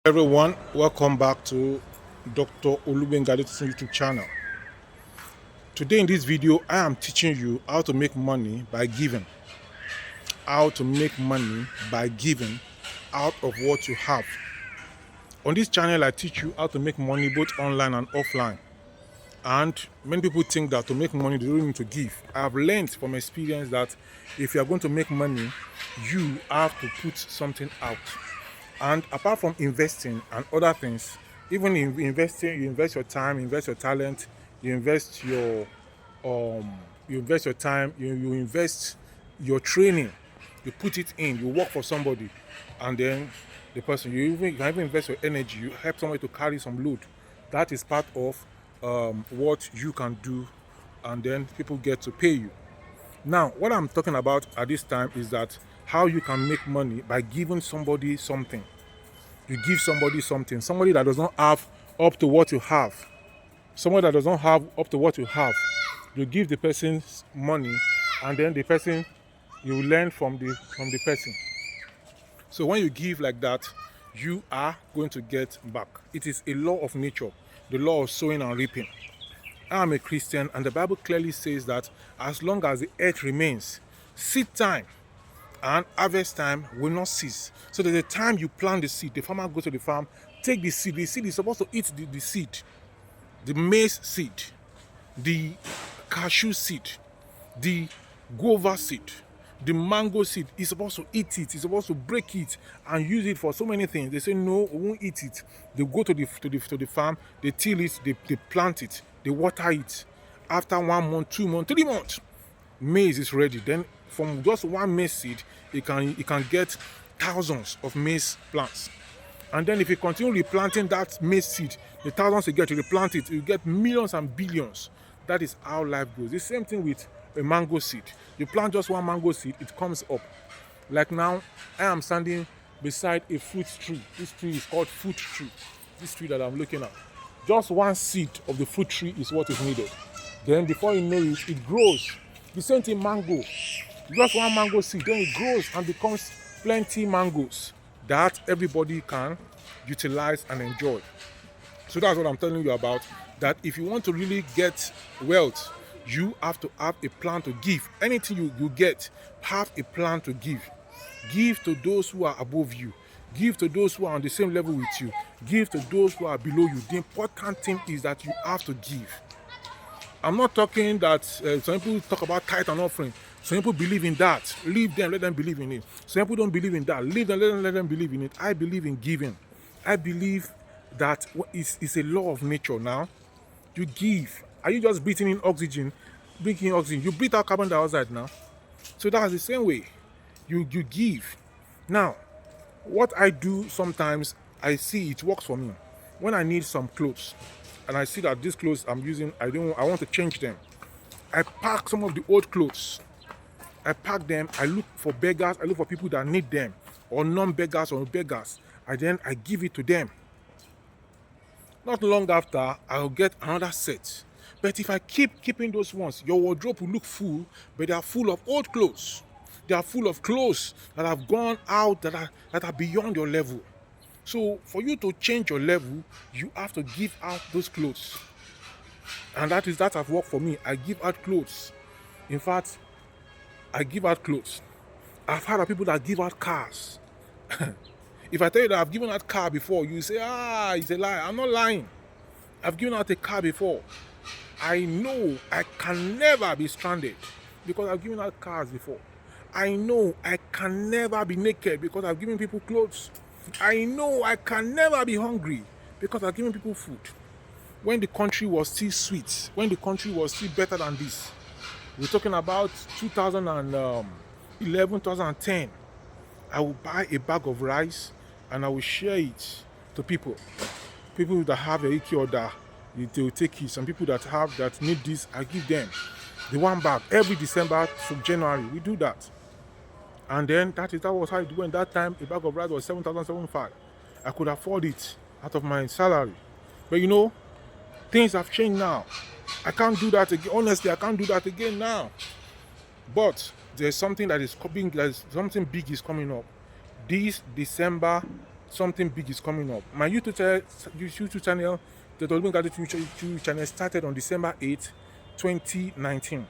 Everyone, welcome back to Dr. Olubengade's YouTube channel. Today in this video, I am teaching you how to make money by giving. How to make money by giving out of what you have. On this channel, I teach you how to make money both online and offline. And many people think that to make money, they don't need to give. I have learned from experience that if you are going to make money, you have to put something out. And apart from investing and other things, even in investing, you invest your time, invest your talent, you invest your you invest your time, you invest your training, you put it in, you work for somebody, and then the person you can even invest your energy, you help somebody to carry some load. That is part of what you can do, and then people get to pay you. Now, what I'm talking about at this time is that how you can make money by giving somebody something. You give somebody something, somebody that does not have up to what you have. Somebody that does not have up to what you have. You give the person money, and then the person, you learn from the person. So when you give like that, you are going to get back. It is a law of nature, the law of sowing and reaping. I am a Christian, and the Bible clearly says that as long as the earth remains, seed time and harvest time will not cease. So there's a time you plant the seed. The farmer goes to the farm, take the seed. The seed is supposed to eat the seed, the maize seed, the cashew seed, the guava seed, the mango seed. He's supposed to eat it. He's supposed to break it and use it for so many things. They say no, we won't eat it. They go to the farm, they till it, they plant it, they water it. After 1 month, 2 months, 3 months, maize is ready. Then from just one maize seed, it can get thousands of maize plants. And then if you continue replanting that maize seed, the thousands you get, you replant it, you get millions and billions. That is how life goes. The same thing with a mango seed. You plant just one mango seed, it comes up. Like now, I am standing beside a fruit tree. This tree is called fruit tree. This tree that I'm looking at. Just one seed of the fruit tree is what is needed. Then before you know it, it grows. The same thing mango. Just one mango seed, then it grows and becomes plenty mangoes that everybody can utilize and enjoy. So that's what I'm telling you about, that if you want to really get wealth, you have to have a plan to give. Anything you get, have a plan to give. Give to those who are above you. Give to those who are on the same level with you. Give to those who are below you. The important thing is that you have to give. I'm not talking that some people talk about tithe and offering. Some people believe in that. Leave them, let them believe in it. Some people don't believe in that. Leave them, let them believe in it. I believe in giving. I believe that it's a law of nature now. You give. Are you just breathing in oxygen? Breathing in oxygen. You breathe out carbon dioxide now. So that's the same way. You give. Now, what I do sometimes, I see it works for me. When I need some clothes, and I see that these clothes I'm using, I want to change them, I pack some of the old clothes. I pack them, I look for beggars, I look for people that need them, or non-beggars or beggars, and then I give it to them. Not long after, I'll get another set. But if I keep keeping those ones, your wardrobe will look full, but they are full of old clothes. They are full of clothes that have gone out, that are beyond your level. So for you to change your level, you have to give out those clothes. And that has worked for me. I give out clothes. In fact, I give out clothes. I've heard of people that give out cars. If I tell you that I've given out car before, you say, it's a lie. I'm not lying. I've given out a car before. I know I can never be stranded because I've given out cars before. I know I can never be naked because I've given people clothes. I know I can never be hungry because I've given people food. When the country was still sweet, when the country was still better than this, we're talking about 2011, 2010, I will buy a bag of rice and I will share it to people. People that have a icky order, they will take it. Some people that need this, I give them the one bag every December to January. We do that. And then that was how it went. That time, a bag of rice was 7,750. I could afford it out of my salary. But things have changed now. I can't do that again. Honestly, I can't do that again now. But there's something that is coming. Something big is coming up. This December something big is coming up. My YouTube channel, the Olubin Garden YouTube channel, started on December 8th, 2019.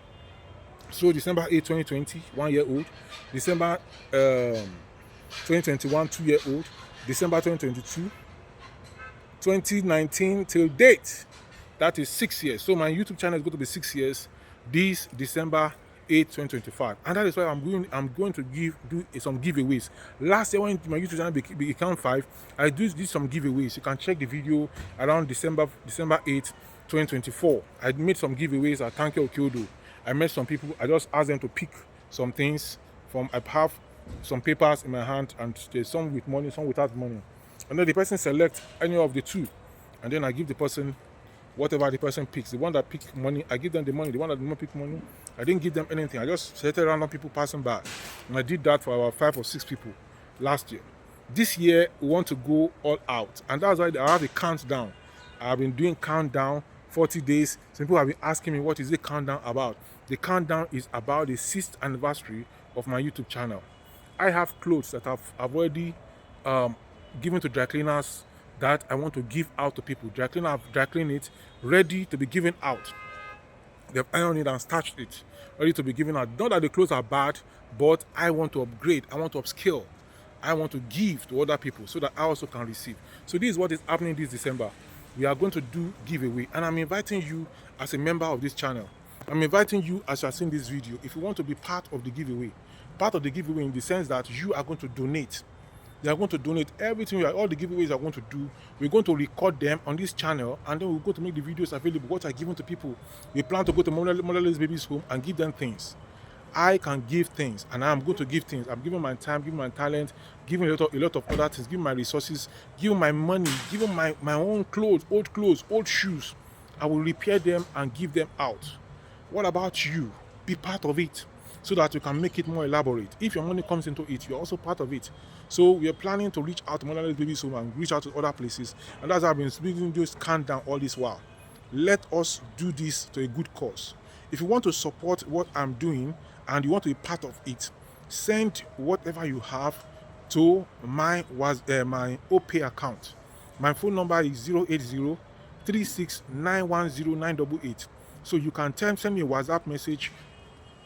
So December 8th, 2020, 1 year old. December 2021, 2 year old. December 2022, 2019 till date. That is 6 years. So my YouTube channel is going to be 6 years this December 8th, 2025. And that is why I'm going to do some giveaways. Last year when my YouTube channel became 5, I did some giveaways. You can check the video around December 8th, 2024. I made some giveaways at Tanke Okyodo. I met some people. I just asked them to pick some things from. I have some papers in my hand, and there's some with money, some without money. And then the person selects any of the two, and then I give the person whatever the person picks. The one that picked money, I give them the money. The one that did not pick money, I didn't give them anything. I just selected random people passing by, and I did that for about 5 or 6 people last year. This year we want to go all out, and that's why I have a countdown. I've been doing countdown 40 days. Some people have been asking me, what is the countdown about? The countdown is about the 6th anniversary of my YouTube channel. I have clothes that I've already given to dry cleaners that I want to give out to people. Dry cleaner have dry cleaned it, ready to be given out. They've ironed it and starched it, ready to be given out. Not that the clothes are bad, but I want to upgrade, I want to upskill, I want to give to other people so that I also can receive. So this is what is happening this December. We are going to do giveaway, and I'm inviting you as a member of this channel. I'm inviting you as you are seeing this video, if you want to be part of the giveaway in the sense that you are going to donate. You are going to donate everything, all the giveaways are going to do. We're going to record them on this channel, and then we're going to make the videos available, what are given to people. We plan to go to motherless babies' home and give them things. I can give things, and I'm going to give things. I'm giving my time, giving my talent, giving a lot of other things, giving my resources, giving my money, giving my own clothes, old shoes. I will repair them and give them out. What about you? Be part of it so that you can make it more elaborate. If your money comes into it, you're also part of it. So we are planning to reach out to motherless babies home and reach out to other places. And that's how I've been speaking, just countdown all this while. Let us do this to a good cause. If you want to support what I'm doing and you want to be part of it, send whatever you have to my OPay account. My phone number is 080-36910988. So you can send me a WhatsApp message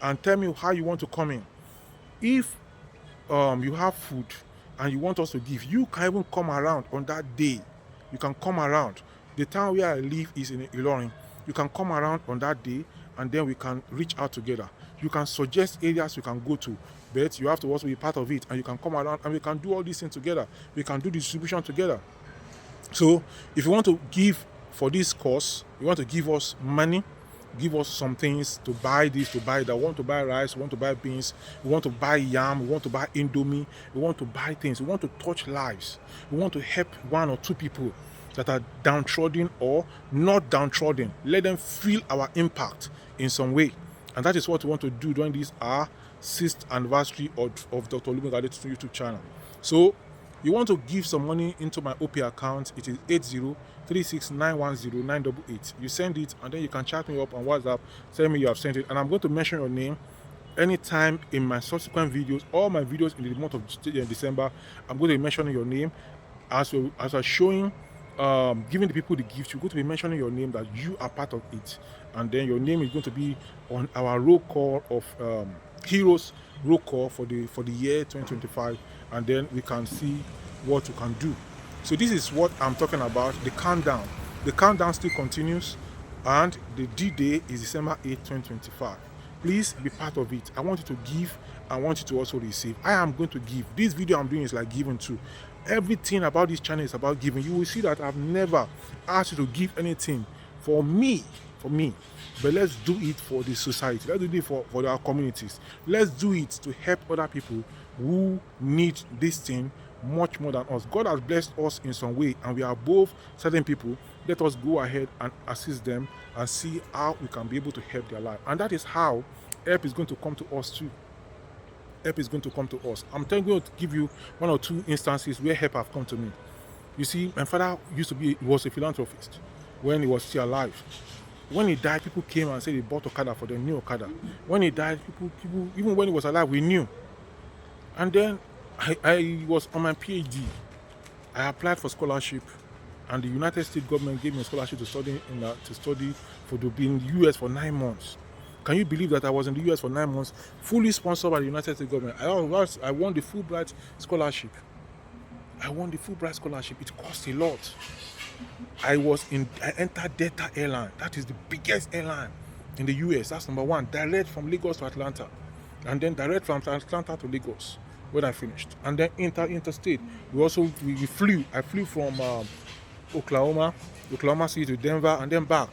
and tell me how you want to come in. If you have food and you want us to give, you can even come around on that day. You can come around. The town where I live is in Ilorin. You can come around on that day, and then we can reach out together. You can suggest areas you can go to, but you have to also be part of it, and you can come around and we can do all these things together. We can do distribution together. So if you want to give for this cause, you want to give us money, give us some things to buy this, to buy that. We want to buy rice, we want to buy beans, we want to buy yam, we want to buy indomie, we want to buy things, we want to touch lives, we want to help 1 or 2 people that are downtrodden or not downtrodden. Let them feel our impact in some way. And that is what we want to do during this our 6th anniversary of Dr. Olubin Garden YouTube channel. So you want to give some money into my OP account, it is 80-36910988. You send it, and then you can chat me up on WhatsApp, tell me you have sent it, and I'm going to mention your name anytime in my subsequent videos. All my videos in the month of December, I'm going to be mentioning your name as I'm showing, giving the people the gift. You're going to be mentioning your name, that you are part of it, and then your name is going to be on our roll call of heroes roll call for the year 2025, and then we can see what we can do. So this is what I'm talking about, the countdown. The countdown still continues, and the D-Day is December 8th, 2025. Please be part of it. I want you to give. I want you to also receive. I am going to give. This video I'm doing is like giving too. Everything about this channel is about giving. You will see that I've never asked you to give anything for me, but let's do it for the society. Let's do it for our communities. Let's do it to help other people who need this thing much more than us. God has blessed us in some way, and we are above certain people. Let us go ahead and assist them and see how we can be able to help their life. And that is how help is going to come to us too. Help is going to come to us. I'm going to give you 1 or 2 instances where help have come to me. You see, my father was a philanthropist when he was still alive. When he died, people came and said he bought Okada for them, new Okada. When he died, people, even when he was alive, we knew. And then I was on my PhD. I applied for scholarship, and the United States government gave me a scholarship to study to be in the US for 9 months. Can you believe that I was in the US for 9 months, fully sponsored by the United States government? I won the Fulbright scholarship. It cost a lot. I entered Delta Airline. That is the biggest airline in the US. That's number one. Direct from Lagos to Atlanta, and then direct from Atlanta to Lagos when I finished. And then interstate. We flew. I flew from Oklahoma City to Denver, and then back.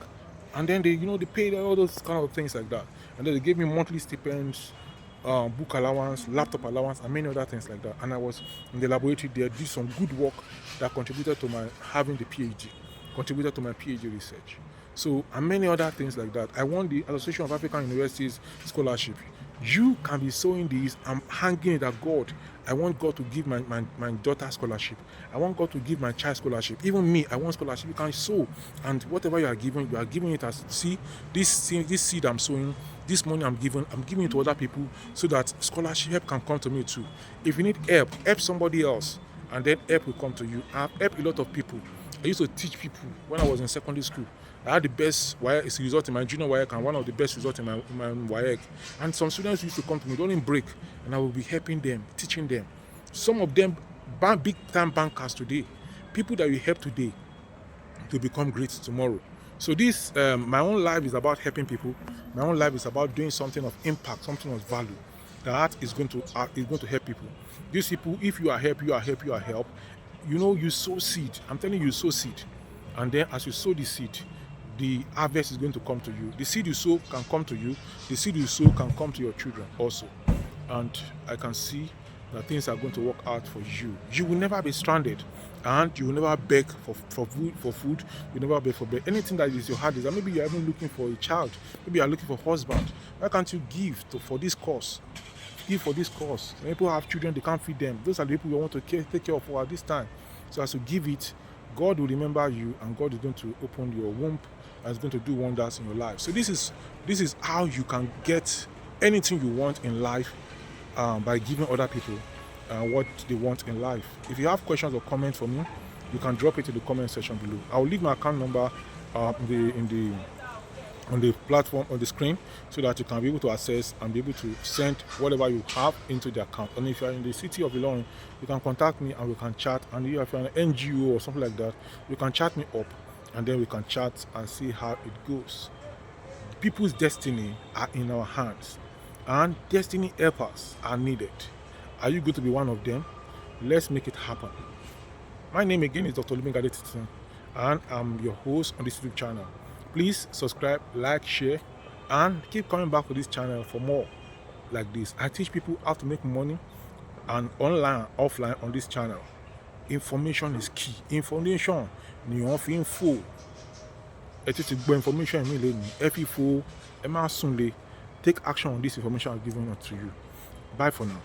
And then they paid all those kind of things like that. And then they gave me monthly stipends, book allowance, laptop allowance, and many other things like that. And I was in the laboratory there, did some good work that contributed to my having the PhD, contributed to my PhD research. So, and many other things like that. I won the Association of African Universities scholarship. You can be sowing this. I'm hanging it at God. I want God to give my daughter scholarship. I want God to give my child scholarship. Even me, I want scholarship. You can sow, and whatever you are giving it as this seed I'm sowing, this money I'm giving it to other people, so that scholarship help can come to me too. If you need help somebody else, and then help will come to you. I've helped a lot of people. I used to teach people when I was in secondary school. I had the best WAEC result in my junior WAEC and one of the best results in my WAEC. And some students used to come to me during break, and I will be helping them, teaching them. Some of them big time bankers today, people that we help today to become great tomorrow. So this, my own life is about helping people. My own life is about doing something of impact, something of value. That is going to help people. These people, if you are help, you sow seed. I'm telling you, sow seed. And then as you sow the seed, the harvest is going to come to you. The seed you sow can come to you. The seed you sow can come to your children also. And I can see that things are going to work out for you. You will never be stranded, and you will never beg for food. You never beg for bread. Anything that is your heart desire. Maybe you are even looking for a child. Maybe you are looking for a husband. Why can't you give for this cause? Give for this cause. When people have children, they can't feed them. Those are the people you want to take care of for at this time. So as you give it, God will remember you, and God is going to open your womb and is going to do wonders in your life. So this is how you can get anything you want in life, by giving other people what they want in life. If you have questions or comments for me, you can drop it in the comment section below. I'll leave my account number on the platform on the screen, so that you can be able to access and be able to send whatever you have into the account. And if you are in the city of Ilorin, you can contact me and we can chat. And if you are an NGO or something like that, you can chat me up, and then we can chat and see how it goes. People's destiny are in our hands, and destiny helpers are needed. Are you going to be one of them? Let's make it happen. My name again is Dr. Olubenga Adetitan, and I'm your host on this YouTube channel. Please subscribe, like, share, and keep coming back to this channel for more like this. I teach people how to make money, and online and offline on this channel. Information is key. Information ni wọ́n fi ń fò. Ẹ ti gbọ́ information mi lẹ́nu. Ẹ fi fò. Ẹ máa sùn lé. Take action on this information I've given to you. Bye for now.